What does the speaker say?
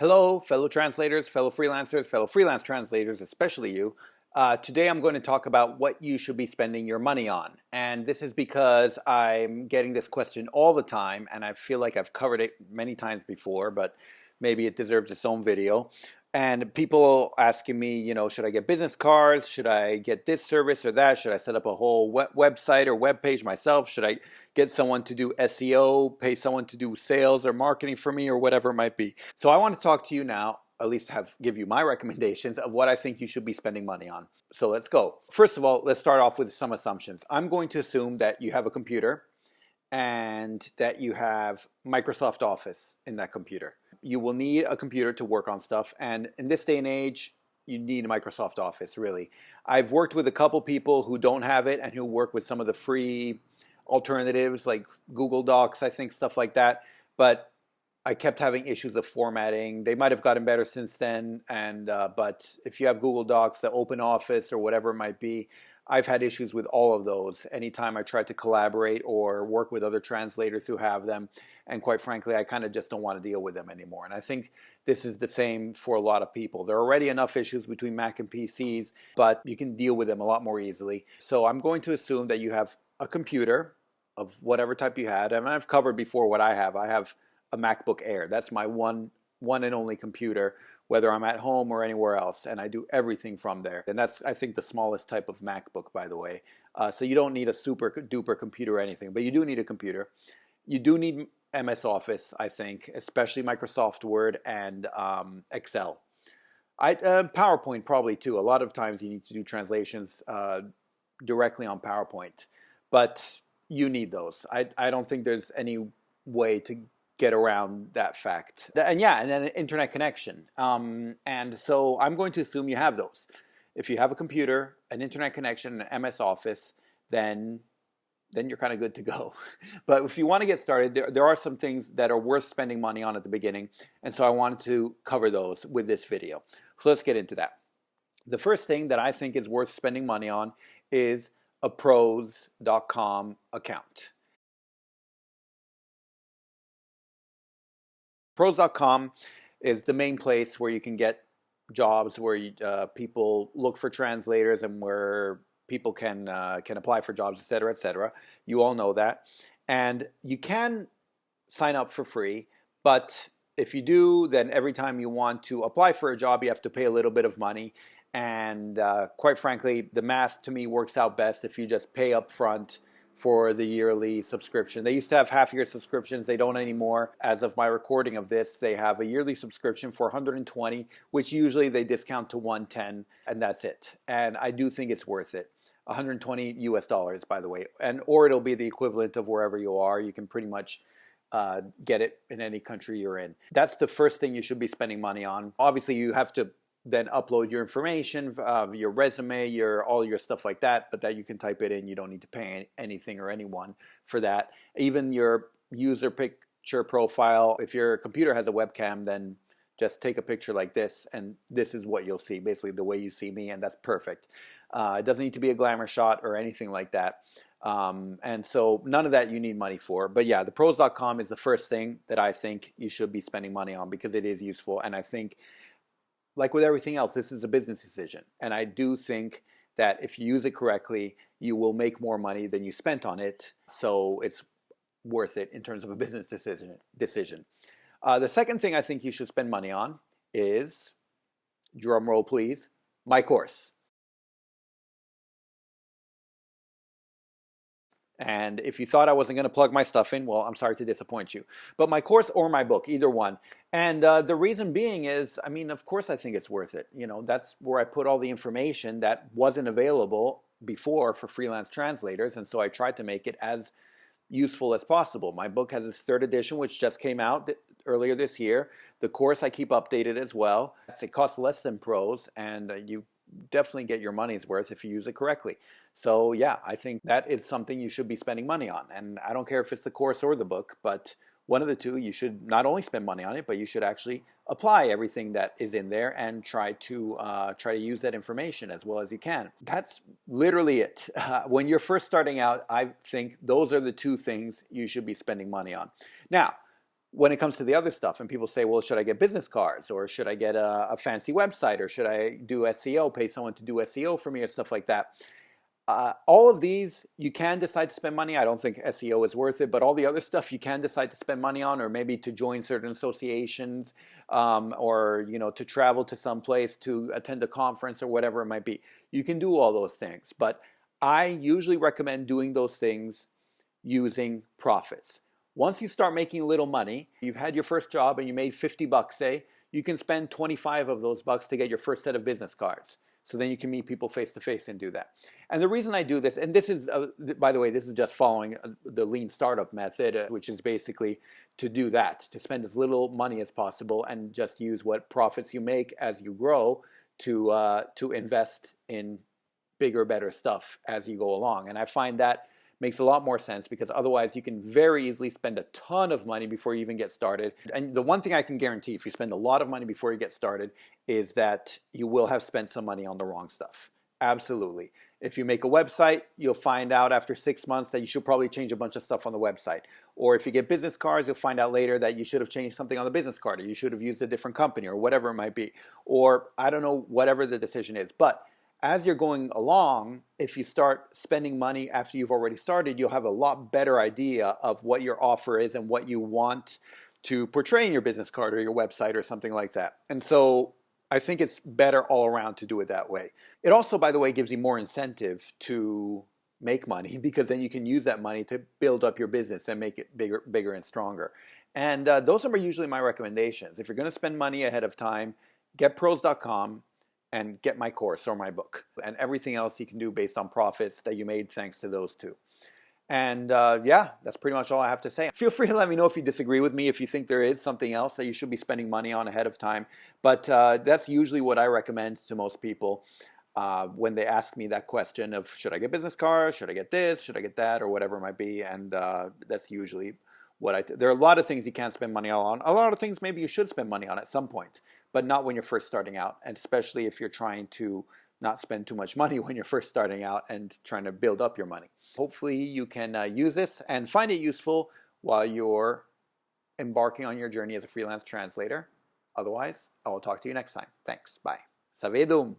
Hello, fellow translators, fellow freelancers, fellow freelance translators, especially you. Today I'm going to talk about what you should be spending your money on. And this is because I'm getting this question all the time, and I feel like I've covered it many times before, but maybe it deserves its own video. And people asking me, should I get business cards? Should I get this service or that? Should I set up a whole website or web page myself? Should I get someone to do SEO, pay someone to do sales or marketing for me, or whatever it might be? So I want to talk to you now, at least give you my recommendations of what I think you should be spending money on. So let's go. First of all, let's start off with some assumptions. I'm going to assume that you have a computer and that you have Microsoft Office in that computer. You will need a computer to work on stuff, and in this day and age, you need Microsoft Office, really. I've worked with a couple people who don't have it and who work with some of the free alternatives like Google Docs, I think, stuff like that, but I kept having issues of formatting. They might have gotten better since then, but if you have Google Docs, the Open Office, or whatever it might be, I've had issues with all of those anytime I try to collaborate or work with other translators who have them. And quite frankly, I kind of just don't want to deal with them anymore. And I think this is the same for a lot of people. There are already enough issues between Mac and PCs, but you can deal with them a lot more easily. So I'm going to assume that you have a computer of whatever type you had. And I've covered before what I have. I have a MacBook Air. That's my one and only computer, whether I'm at home or anywhere else, and I do everything from there. And that's, I think, the smallest type of MacBook, by the way. So you don't need a super duper computer or anything, but you do need a computer. You do need MS Office, I think, especially Microsoft Word and Excel. PowerPoint probably too. A lot of times you need to do translations directly on PowerPoint, but you need those. I don't think there's any way to get around that fact. And yeah, and then an internet connection. And so I'm going to assume you have those. If you have a computer, an internet connection, an MS Office, then you're kind of good to go. But if you want to get started, there are some things that are worth spending money on at the beginning. And so I wanted to cover those with this video. So let's get into that. The first thing that I think is worth spending money on is a Prozcom account. Prozcom is the main place where you can get jobs, where people look for translators and where people can apply for jobs, etc., etc. You all know that. And you can sign up for free, but if you do, then every time you want to apply for a job, you have to pay a little bit of money. And quite frankly, the math to me works out best if you just pay up front for the yearly subscription. They used to have half-year subscriptions. They don't anymore. As of my recording of this, they have a yearly subscription for $120, which usually they discount to $110, and that's it. And I do think it's worth it. $120 US, by the way, or it'll be the equivalent of wherever you are. You can pretty much get it in any country you're in. That's the first thing you should be spending money on. Obviously, you have to then upload your information, your resume, all your stuff like that, but that you can type it in. You don't need to pay anything or anyone for that. Even your user picture profile, if your computer has a webcam, then just take a picture like this, and this is what you'll see, basically the way you see me, and that's perfect. It doesn't need to be a glamour shot or anything like that. And so none of that you need money for. But yeah, the Prozcom is the first thing that I think you should be spending money on because it is useful, and I think, like with everything else, this is a business decision. And I do think that if you use it correctly, you will make more money than you spent on it. So it's worth it in terms of a business decision. The second thing I think you should spend money on is, drumroll please, my course. And if you thought I wasn't going to plug my stuff in, well, I'm sorry to disappoint you. But my course or my book, either one. And the reason being is, I mean, of course I think it's worth it. That's where I put all the information that wasn't available before for freelance translators. And so I tried to make it as useful as possible. My book has its third edition, which just came out earlier this year. The course I keep updated as well. It costs less than Prose, and you definitely get your money's worth if you use it correctly. So yeah, I think that is something you should be spending money on. And I don't care if it's the course or the book, but one of the two, you should not only spend money on it, but you should actually apply everything that is in there and try to use that information as well as you can. That's literally it. When you're first starting out, I think those are the two things you should be spending money on. Now, when it comes to the other stuff, and people say, well, should I get business cards, or should I get a fancy website, or should I do SEO, pay someone to do SEO for me, or stuff like that. All of these, you can decide to spend money. I don't think SEO is worth it, but all the other stuff you can decide to spend money on, or maybe to join certain associations, or to travel to some place, to attend a conference, or whatever it might be. You can do all those things, but I usually recommend doing those things using profits. Once you start making a little money, you've had your first job and you made 50 bucks, say, you can spend 25 of those bucks to get your first set of business cards. So then you can meet people face to face and do that. And the reason I do this, and this is, by the way, this is just following the lean startup method, which is basically to do that, to spend as little money as possible and just use what profits you make as you grow to invest in bigger, better stuff as you go along. And I find that makes a lot more sense, because otherwise you can very easily spend a ton of money before you even get started. And the one thing I can guarantee, if you spend a lot of money before you get started, is that you will have spent some money on the wrong stuff. Absolutely. If you make a website, you'll find out after 6 months that you should probably change a bunch of stuff on the website. Or if you get business cards, you'll find out later that you should have changed something on the business card, or you should have used a different company, or whatever it might be. Or I don't know, whatever the decision is. But as you're going along, if you start spending money after you've already started, you'll have a lot better idea of what your offer is and what you want to portray in your business card or your website or something like that. And so I think it's better all around to do it that way. It also, by the way, gives you more incentive to make money, because then you can use that money to build up your business and make it bigger and stronger. And those are usually my recommendations. If you're going to spend money ahead of time, get Prozcom and get my course or my book, and everything else you can do based on profits that you made thanks to those two. And yeah, that's pretty much all I have to say. Feel free to let me know if you disagree with me, if you think there is something else that you should be spending money on ahead of time. But that's usually what I recommend to most people when they ask me that question of, should I get business cards, should I get this, should I get that, or whatever it might be. And that's usually what there are a lot of things you can't spend money on. A lot of things maybe you should spend money on at some point, but not when you're first starting out, and especially if you're trying to not spend too much money when you're first starting out and trying to build up your money. Hopefully you can use this and find it useful while you're embarking on your journey as a freelance translator. Otherwise, I will talk to you next time. Thanks. Bye. Savedum.